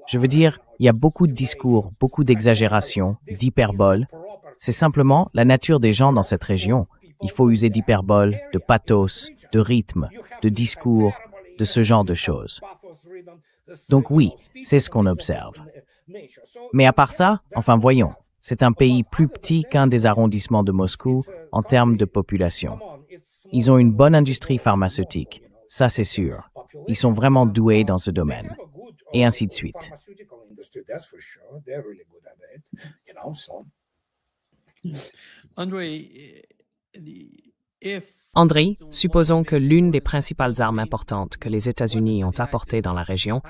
Je veux dire, il y a beaucoup de discours, beaucoup d'exagérations, d'hyperboles. C'est simplement la nature des gens dans cette région. Il faut user d'hyperboles, de pathos, de rythme, de discours, de ce genre de choses. Donc oui, c'est ce qu'on observe. Mais à part ça, enfin voyons, c'est un pays plus petit qu'un des arrondissements de Moscou en termes de population. Ils ont une bonne industrie pharmaceutique, ça c'est sûr. Ils sont vraiment doués dans ce domaine. Et ainsi de suite. André, supposons que l'une des principales armes importantes que les États-Unis ont apportées dans la région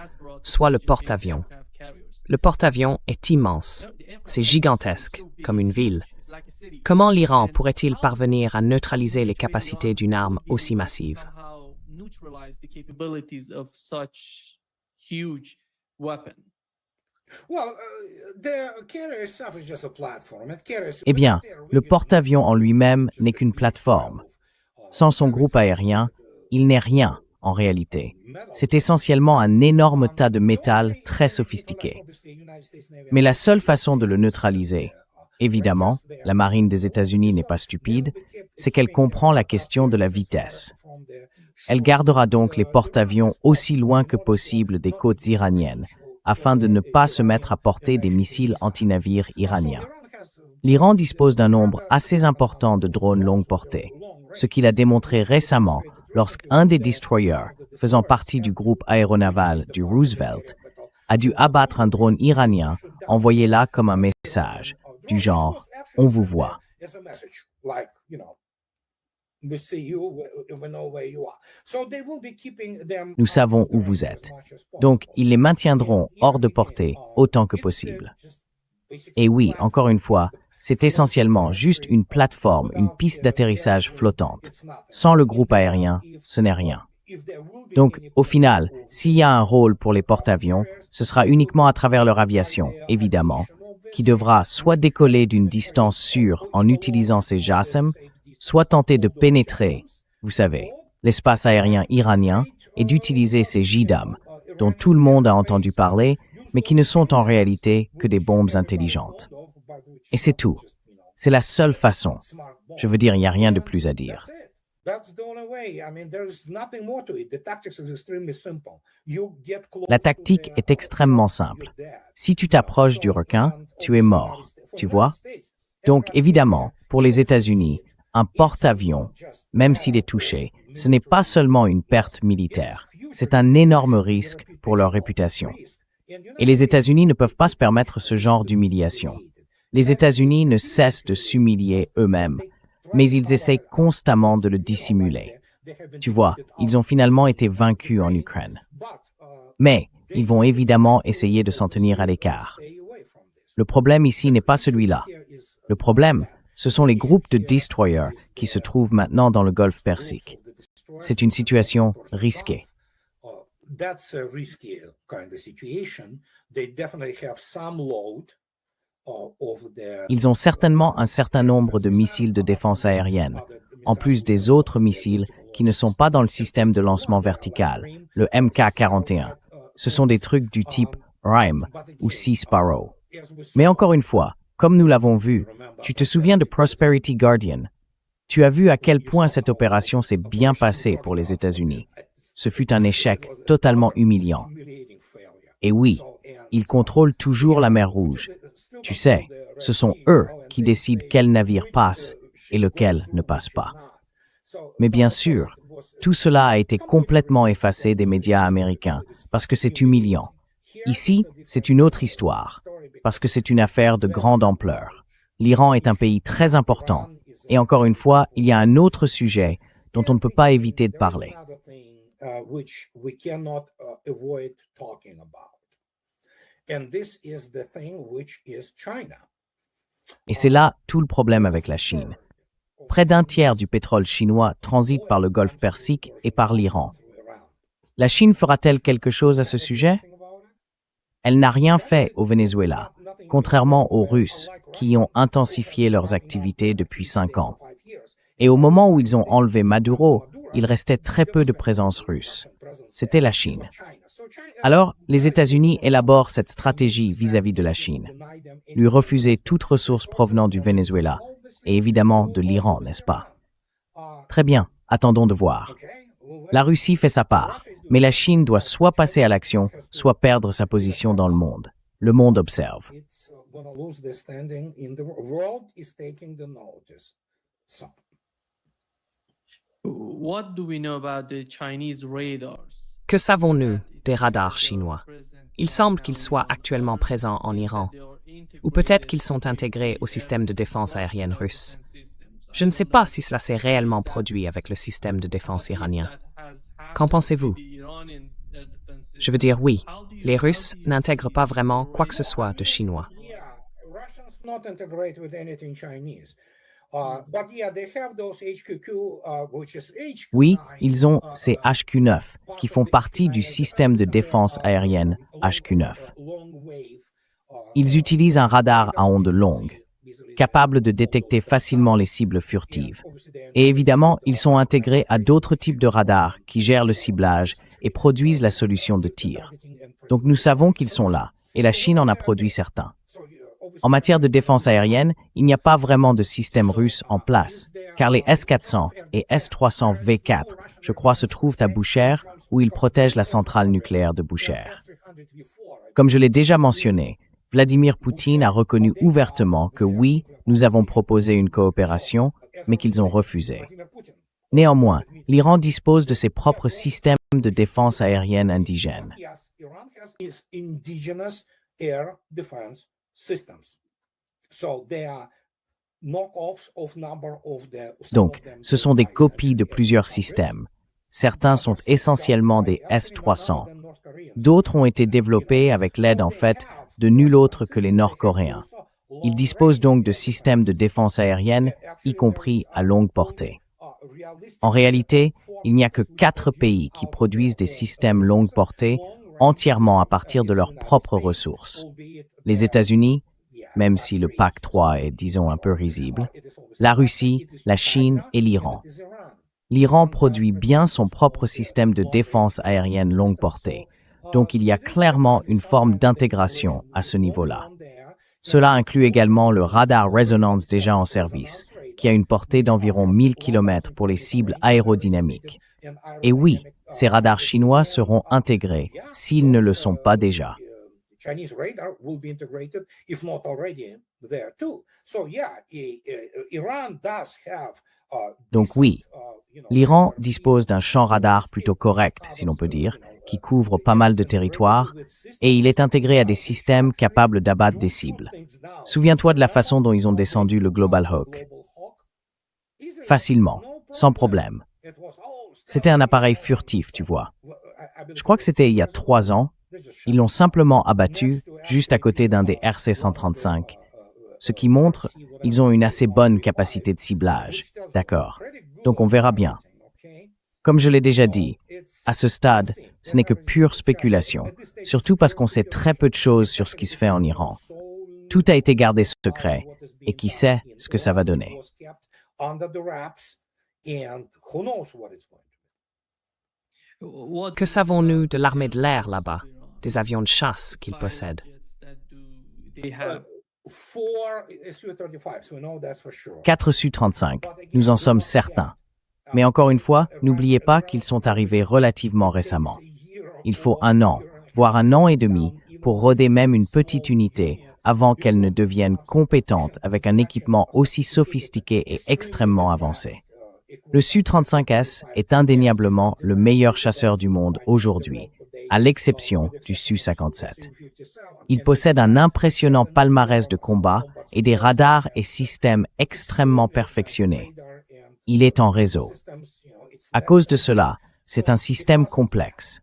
soit le porte-avions. Le porte-avions est immense. C'est gigantesque, comme une ville. Comment l'Iran pourrait-il parvenir à neutraliser les capacités d'une arme aussi massive? Eh bien, le porte-avions en lui-même n'est qu'une plateforme. Sans son groupe aérien, il n'est rien en réalité. C'est essentiellement un énorme tas de métal très sophistiqué. Mais la seule façon de le neutraliser, évidemment, la marine des États-Unis n'est pas stupide, c'est qu'elle comprend la question de la vitesse. Elle gardera donc les porte-avions aussi loin que possible des côtes iraniennes, afin de ne pas se mettre à portée des missiles anti-navires iraniens. L'Iran dispose d'un nombre assez important de drones longue portée, ce qu'il a démontré récemment lorsqu'un des destroyers, faisant partie du groupe aéronaval du Roosevelt, a dû abattre un drone iranien envoyé là comme un message, du genre « On vous voit ». Nous savons où vous êtes. Donc, ils les maintiendront hors de portée autant que possible. Et oui, encore une fois, c'est essentiellement juste une plateforme, une piste d'atterrissage flottante. Sans le groupe aérien, ce n'est rien. Donc, au final, s'il y a un rôle pour les porte-avions, ce sera uniquement à travers leur aviation, évidemment, qui devra soit décoller d'une distance sûre en utilisant ses JASM, soit tenter de pénétrer, vous savez, l'espace aérien iranien et d'utiliser ces JDAM, dont tout le monde a entendu parler, mais qui ne sont en réalité que des bombes intelligentes. Et c'est tout. C'est la seule façon. Je veux dire, il n'y a rien de plus à dire. La tactique est extrêmement simple. Si tu t'approches du requin, tu es mort, tu vois? Donc, évidemment, pour les États-Unis, un porte-avions, même s'il est touché, ce n'est pas seulement une perte militaire, c'est un énorme risque pour leur réputation. Et les États-Unis ne peuvent pas se permettre ce genre d'humiliation. Les États-Unis ne cessent de s'humilier eux-mêmes, mais ils essaient constamment de le dissimuler. Tu vois, ils ont finalement été vaincus en Ukraine. Mais ils vont évidemment essayer de s'en tenir à l'écart. Le problème ici n'est pas celui-là. Le problème, ce sont les groupes de destroyers qui se trouvent maintenant dans le Golfe Persique. C'est une situation risquée. Ils ont certainement un certain nombre de missiles de défense aérienne, en plus des autres missiles qui ne sont pas dans le système de lancement vertical, le MK-41. Ce sont des trucs du type Rime ou Sea Sparrow. Mais encore une fois, comme nous l'avons vu, tu te souviens de Prosperity Guardian. Tu as vu à quel point cette opération s'est bien passée pour les États-Unis. Ce fut un échec totalement humiliant. Et oui, ils contrôlent toujours la mer Rouge. Tu sais, ce sont eux qui décident quel navire passe et lequel ne passe pas. Mais bien sûr, tout cela a été complètement effacé des médias américains parce que c'est humiliant. Ici, c'est une autre histoire. parce que c'est une affaire de grande ampleur. L'Iran est un pays très important. Et encore une fois, il y a un autre sujet dont on ne peut pas éviter de parler. Et c'est là tout le problème avec la Chine. Près d'un tiers du pétrole chinois transite par le Golfe Persique et par l'Iran. La Chine fera-t-elle quelque chose à ce sujet? Elle n'a rien fait au Venezuela, contrairement aux Russes qui ont intensifié leurs activités depuis 5 ans. Et au moment où ils ont enlevé Maduro, il restait très peu de présence russe. C'était la Chine. Alors, les États-Unis élaborent cette stratégie vis-à-vis de la Chine. Lui refuser toute ressource provenant du Venezuela, et évidemment de l'Iran, n'est-ce pas? Très bien, attendons de voir. La Russie fait sa part, mais la Chine doit soit passer à l'action, soit perdre sa position dans le monde. Le monde observe. Que savons-nous des radars chinois? Il semble qu'ils soient actuellement présents en Iran, ou peut-être qu'ils sont intégrés au système de défense aérienne russe. Je ne sais pas si cela s'est réellement produit avec le système de défense iranien. Qu'en pensez-vous? Je veux dire, oui, les Russes n'intègrent pas vraiment quoi que ce soit de chinois. Oui, ils ont ces HQ-9 qui font partie du système de défense aérienne HQ-9. Ils utilisent un radar à ondes longues, capable de détecter facilement les cibles furtives. Et évidemment, ils sont intégrés à d'autres types de radars qui gèrent le ciblage et produisent la solution de tir. Donc nous savons qu'ils sont là, et la Chine en a produit certains. En matière de défense aérienne, il n'y a pas vraiment de système russe en place, car les S-400 et S-300 V4, je crois, se trouvent à Bushehr, où ils protègent la centrale nucléaire de Bushehr. Comme je l'ai déjà mentionné, Vladimir Poutine a reconnu ouvertement que oui, nous avons proposé une coopération, mais qu'ils ont refusé. Néanmoins, l'Iran dispose de ses propres systèmes de défense aérienne indigènes. Donc, ce sont des copies de plusieurs systèmes. Certains sont essentiellement des S-300. D'autres ont été développés avec l'aide, en fait, de nul autre que les Nord-Coréens. Ils disposent donc de systèmes de défense aérienne, y compris à longue portée. En réalité, il n'y a que 4 pays qui produisent des systèmes longue portée entièrement à partir de leurs propres ressources. Les États-Unis, même si le PAC 3 est, disons, un peu risible, la Russie, la Chine et l'Iran. L'Iran produit bien son propre système de défense aérienne longue portée, donc il y a clairement une forme d'intégration à ce niveau-là. Cela inclut également le radar résonance déjà en service, qui a une portée d'environ 1000 km pour les cibles aérodynamiques. Et oui, ces radars chinois seront intégrés s'ils ne le sont pas déjà. Donc oui, l'Iran dispose d'un champ radar plutôt correct, si l'on peut dire, qui couvre pas mal de territoires, et il est intégré à des systèmes capables d'abattre des cibles. Souviens-toi de la façon dont ils ont descendu le Global Hawk. Facilement, sans problème. C'était un appareil furtif, tu vois. Je crois que c'était il y a 3 ans. Ils l'ont simplement abattu juste à côté d'un des RC-135, ce qui montre qu'ils ont une assez bonne capacité de ciblage. D'accord. Donc on verra bien. Comme je l'ai déjà dit, à ce stade, ce n'est que pure spéculation, surtout parce qu'on sait très peu de choses sur ce qui se fait en Iran. Tout a été gardé secret, et qui sait ce que ça va donner. Que savons-nous de l'armée de l'air là-bas, des avions de chasse qu'ils possèdent? 4 Su-35, nous en sommes certains. Mais encore une fois, n'oubliez pas qu'ils sont arrivés relativement récemment. Il faut 1 an, voire 1 an et demi, pour roder même une petite unité avant qu'elle ne devienne compétente avec un équipement aussi sophistiqué et extrêmement avancé. Le Su-35S est indéniablement le meilleur chasseur du monde aujourd'hui, à l'exception du Su-57. Il possède un impressionnant palmarès de combat et des radars et systèmes extrêmement perfectionnés. Il est en réseau. À cause de cela, c'est un système complexe.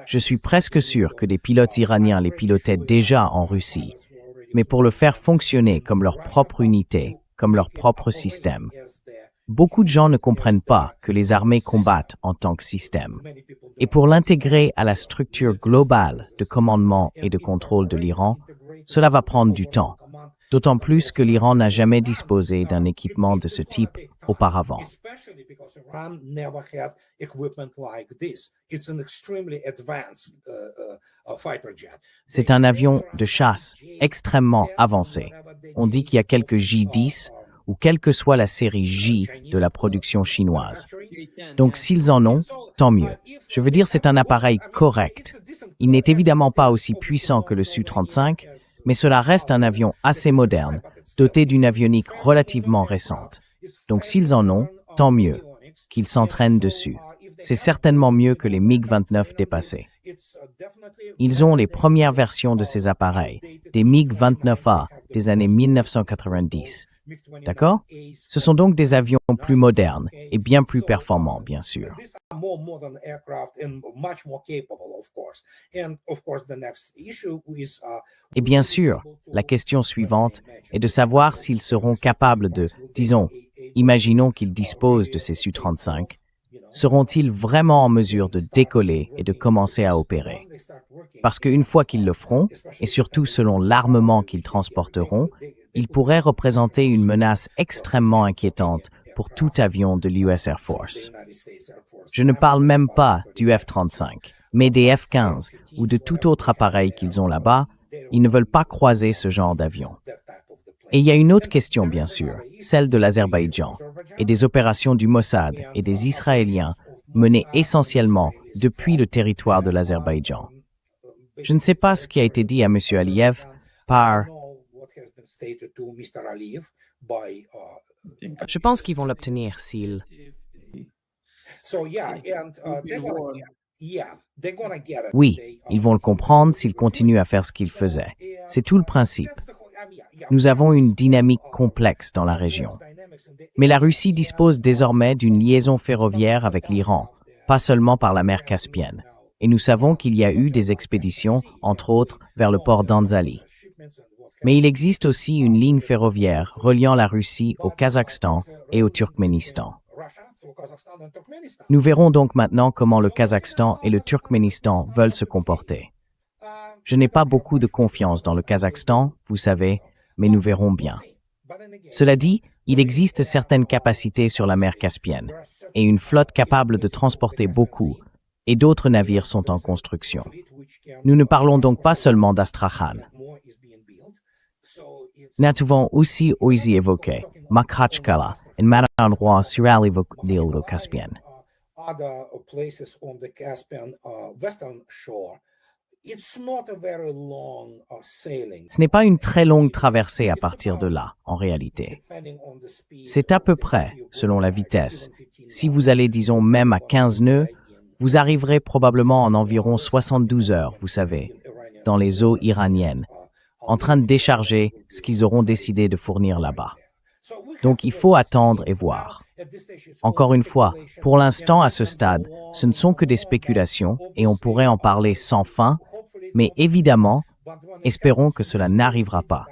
Je suis presque sûr que des pilotes iraniens les pilotaient déjà en Russie, mais pour le faire fonctionner comme leur propre unité, comme leur propre système. Beaucoup de gens ne comprennent pas que les armées combattent en tant que système. Et pour l'intégrer à la structure globale de commandement et de contrôle de l'Iran, cela va prendre du temps, d'autant plus que l'Iran n'a jamais disposé d'un équipement de ce type auparavant. C'est un avion de chasse extrêmement avancé. On dit qu'il y a quelques J-10 ou quelle que soit la série J de la production chinoise. Donc s'ils en ont, tant mieux. Je veux dire, c'est un appareil correct. Il n'est évidemment pas aussi puissant que le Su-35, mais cela reste un avion assez moderne, doté d'une avionique relativement récente. Donc s'ils en ont, tant mieux, qu'ils s'entraînent dessus. C'est certainement mieux que les MiG-29 dépassés. Ils ont les premières versions de ces appareils, des MiG-29A des années 1990. D'accord? Ce sont donc des avions plus modernes et bien plus performants, bien sûr. Et bien sûr, la question suivante est de savoir s'ils seront capables de, disons, imaginons qu'ils disposent de ces Su-35, seront-ils vraiment en mesure de décoller et de commencer à opérer? Parce qu'une fois qu'ils le feront, et surtout selon l'armement qu'ils transporteront, ils pourraient représenter une menace extrêmement inquiétante pour tout avion de l'US Air Force. Je ne parle même pas du F-35, mais des F-15 ou de tout autre appareil qu'ils ont là-bas. Ils ne veulent pas croiser ce genre d'avion. Et il y a une autre question, bien sûr, celle de l'Azerbaïdjan et des opérations du Mossad et des Israéliens menées essentiellement depuis le territoire de l'Azerbaïdjan. Je ne sais pas ce qui a été dit à M. Aliyev par... Je pense qu'ils vont l'obtenir s'ils... Oui, ils vont le comprendre s'ils continuent à faire ce qu'ils faisaient. C'est tout le principe. Nous avons une dynamique complexe dans la région. Mais la Russie dispose désormais d'une liaison ferroviaire avec l'Iran, pas seulement par la mer Caspienne. Et nous savons qu'il y a eu des expéditions, entre autres, vers le port d'Anzali. Mais il existe aussi une ligne ferroviaire reliant la Russie au Kazakhstan et au Turkménistan. Nous verrons donc maintenant comment le Kazakhstan et le Turkménistan veulent se comporter. Je n'ai pas beaucoup de confiance dans le Kazakhstan, vous savez, mais nous verrons bien. Cela dit, il existe certaines capacités sur la mer Caspienne et une flotte capable de transporter beaucoup, et d'autres navires sont en construction. Nous ne parlons donc pas seulement d'Astrakhan. Nous avons aussi évoqué Makhachkala et Maranroi sur l'île de Caspienne. Ce n'est pas une très longue traversée à partir de là, en réalité. C'est à peu près, selon la vitesse. Si vous allez, disons, même à 15 nœuds, vous arriverez probablement en environ 72 heures, vous savez, dans les eaux iraniennes, en train de décharger ce qu'ils auront décidé de fournir là-bas. Donc il faut attendre et voir. Encore une fois, pour l'instant, à ce stade, ce ne sont que des spéculations et on pourrait en parler sans fin, mais évidemment, espérons que cela n'arrivera pas.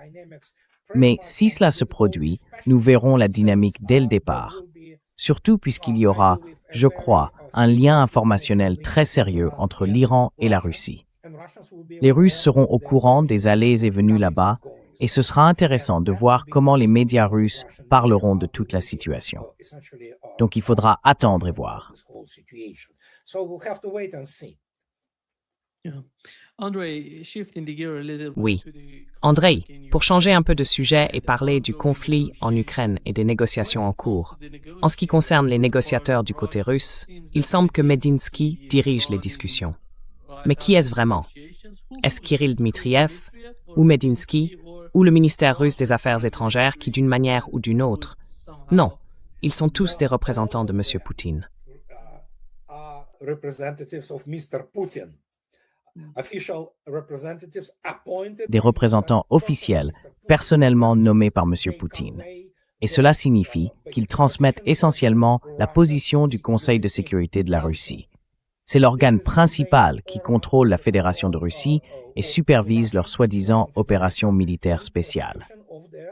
Mais si cela se produit, nous verrons la dynamique dès le départ. Surtout puisqu'il y aura, je crois, un lien informationnel très sérieux entre l'Iran et la Russie. Les Russes seront au courant des allées et venues là-bas, et ce sera intéressant de voir comment les médias russes parleront de toute la situation. Donc il faudra attendre et voir. Oui. Andrei, pour changer un peu de sujet et parler du conflit en Ukraine et des négociations en cours, en ce qui concerne les négociateurs du côté russe, il semble que Medinsky dirige les discussions. Mais qui est-ce vraiment? Est-ce Kirill Dmitriev, ou Medinsky, ou le ministère russe des Affaires étrangères qui, d'une manière ou d'une autre? Non, ils sont tous des représentants de M. Poutine. des représentants officiels personnellement nommés par M. Poutine. Et cela signifie qu'ils transmettent essentiellement la position du Conseil de sécurité de la Russie. C'est l'organe principal qui contrôle la Fédération de Russie et supervise leurs soi-disant opérations militaires spéciales.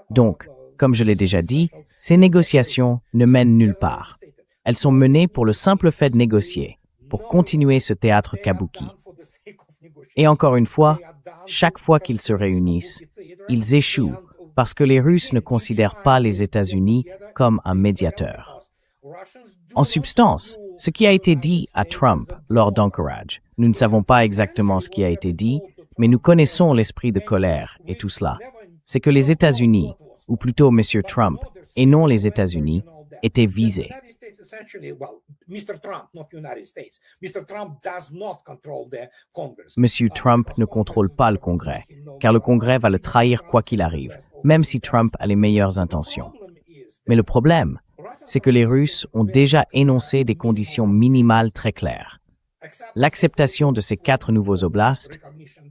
Donc, comme je l'ai déjà dit, ces négociations ne mènent nulle part. Elles sont menées pour le simple fait de négocier, pour continuer ce théâtre kabuki. Et encore une fois, chaque fois qu'ils se réunissent, ils échouent parce que les Russes ne considèrent pas les États-Unis comme un médiateur. En substance, ce qui a été dit à Trump lors d'Anchorage, nous ne savons pas exactement ce qui a été dit, mais nous connaissons l'esprit de colère et tout cela. C'est que les États-Unis, ou plutôt M. Trump, et non les États-Unis, étaient visés. M. Trump ne contrôle pas le Congrès, car le Congrès va le trahir quoi qu'il arrive, même si Trump a les meilleures intentions. Mais le problème, c'est que les Russes ont déjà énoncé des conditions minimales très claires. L'acceptation de ces 4 nouveaux oblasts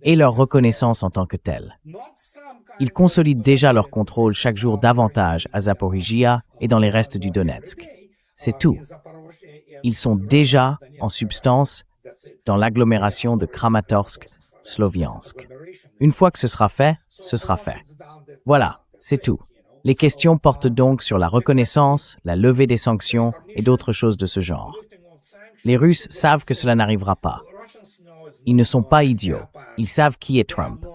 et leur reconnaissance en tant que tels. Ils consolident déjà leur contrôle chaque jour davantage à Zaporizhia et dans les restes du Donetsk. C'est tout. Ils sont déjà, en substance, dans l'agglomération de Kramatorsk-Sloviansk. Une fois que ce sera fait, ce sera fait. Voilà, c'est tout. Les questions portent donc sur la reconnaissance, la levée des sanctions et d'autres choses de ce genre. Les Russes savent que cela n'arrivera pas. Ils ne sont pas idiots. Ils savent qui est Trump.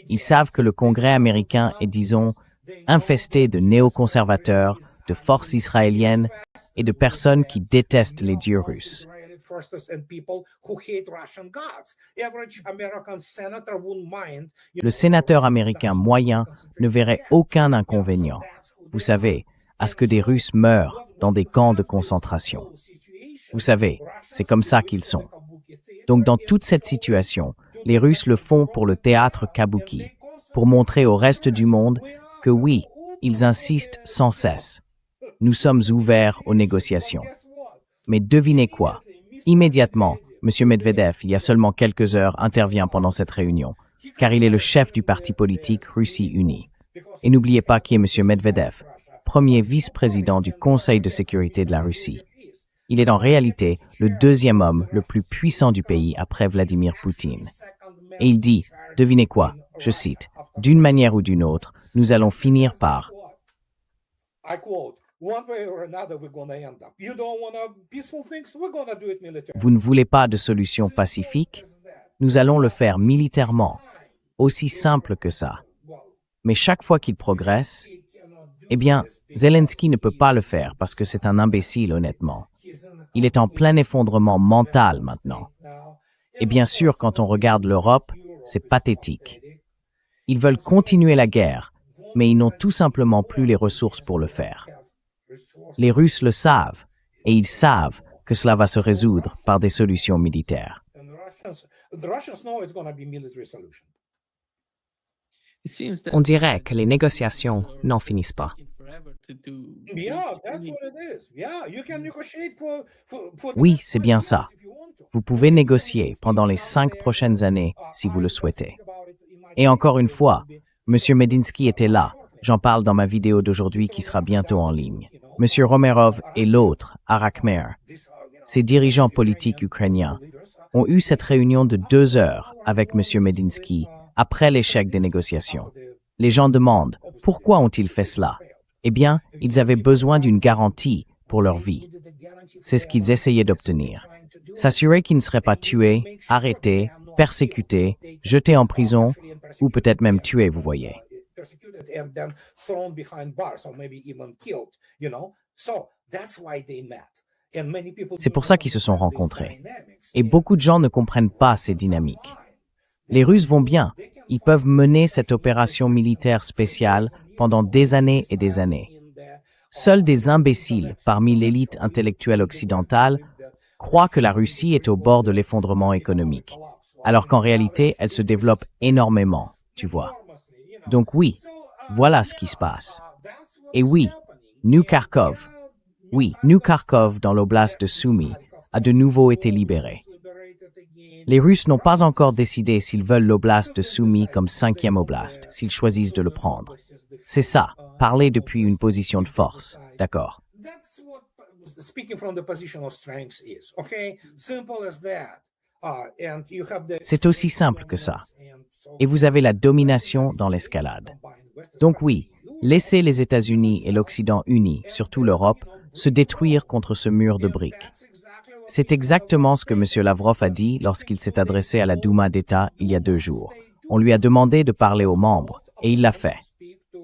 Ils savent que le Congrès américain est, disons, infesté de néoconservateurs, de forces israéliennes et de personnes qui détestent les dieux russes. Le sénateur américain moyen ne verrait aucun inconvénient, vous savez, à ce que des Russes meurent dans des camps de concentration. Vous savez, c'est comme ça qu'ils sont. Donc dans toute cette situation, les Russes le font pour le théâtre kabuki, pour montrer au reste du monde que oui, ils insistent sans cesse. Nous sommes ouverts aux négociations. Mais devinez quoi? Immédiatement, M. Medvedev, il y a seulement quelques heures, intervient pendant cette réunion, car il est le chef du parti politique Russie Unie. Et n'oubliez pas qui est M. Medvedev, premier vice-président du Conseil de sécurité de la Russie. Il est en réalité le deuxième homme le plus puissant du pays après Vladimir Poutine. Et il dit, devinez quoi, je cite, « D'une manière ou d'une autre, nous allons finir par... » Vous ne voulez pas de solution pacifique? Nous allons le faire militairement. Aussi simple que ça. Mais chaque fois qu'il progresse, eh bien, Zelensky ne peut pas le faire parce que c'est un imbécile, honnêtement. Il est en plein effondrement mental maintenant. Et bien sûr, quand on regarde l'Europe, c'est pathétique. Ils veulent continuer la guerre, mais ils n'ont tout simplement plus les ressources pour le faire. Les Russes le savent, et ils savent que cela va se résoudre par des solutions militaires. On dirait que les négociations n'en finissent pas. Oui, c'est bien ça. Vous pouvez négocier pendant les 5 prochaines années si vous le souhaitez. Et encore une fois, M. Medinsky était là. J'en parle dans ma vidéo d'aujourd'hui qui sera bientôt en ligne. M. Romerov et l'autre, Arakmer, ces dirigeants politiques ukrainiens, ont eu cette réunion de 2 heures avec M. Medinsky après l'échec des négociations. Les gens demandent, pourquoi ont-ils fait cela? Eh bien, ils avaient besoin d'une garantie pour leur vie. C'est ce qu'ils essayaient d'obtenir. S'assurer qu'ils ne seraient pas tués, arrêtés, persécutés, jetés en prison, ou peut-être même tués, vous voyez. C'est pour ça qu'ils se sont rencontrés. Et beaucoup de gens ne comprennent pas ces dynamiques. Les Russes vont bien. Ils peuvent mener cette opération militaire spéciale pendant des années et des années. Seuls des imbéciles parmi l'élite intellectuelle occidentale croient que la Russie est au bord de l'effondrement économique, alors qu'en réalité, elle se développe énormément, tu vois. Donc oui, voilà ce qui se passe. Et oui, New Kharkov dans l'oblast de Sumy, a de nouveau été libéré. Les Russes n'ont pas encore décidé s'ils veulent l'oblast de Sumy comme 5e oblast, s'ils choisissent de le prendre. C'est ça, parler depuis une position de force, d'accord? C'est aussi simple que ça. Et vous avez la domination dans l'escalade. Donc oui, laissez les États-Unis et l'Occident unis, surtout l'Europe, se détruire contre ce mur de briques. C'est exactement ce que M. Lavrov a dit lorsqu'il s'est adressé à la Douma d'État il y a 2 jours. On lui a demandé de parler aux membres, et il l'a fait.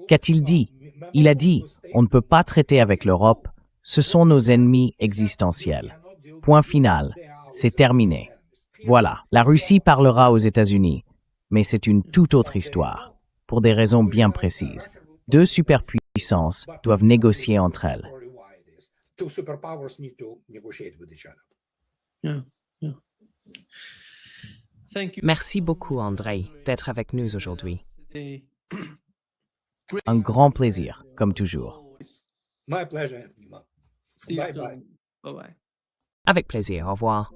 Qu'a-t-il dit? Il a dit « On ne peut pas traiter avec l'Europe, ce sont nos ennemis existentiels. Point final, c'est terminé. » Voilà, la Russie parlera aux États-Unis, mais c'est une toute autre histoire, pour des raisons bien précises. 2 superpuissances doivent négocier entre elles. Merci beaucoup, Andrei, d'être avec nous aujourd'hui. Un grand plaisir, comme toujours. My pleasure. See you Bye soon. bye. Bye-bye. Avec plaisir, au revoir.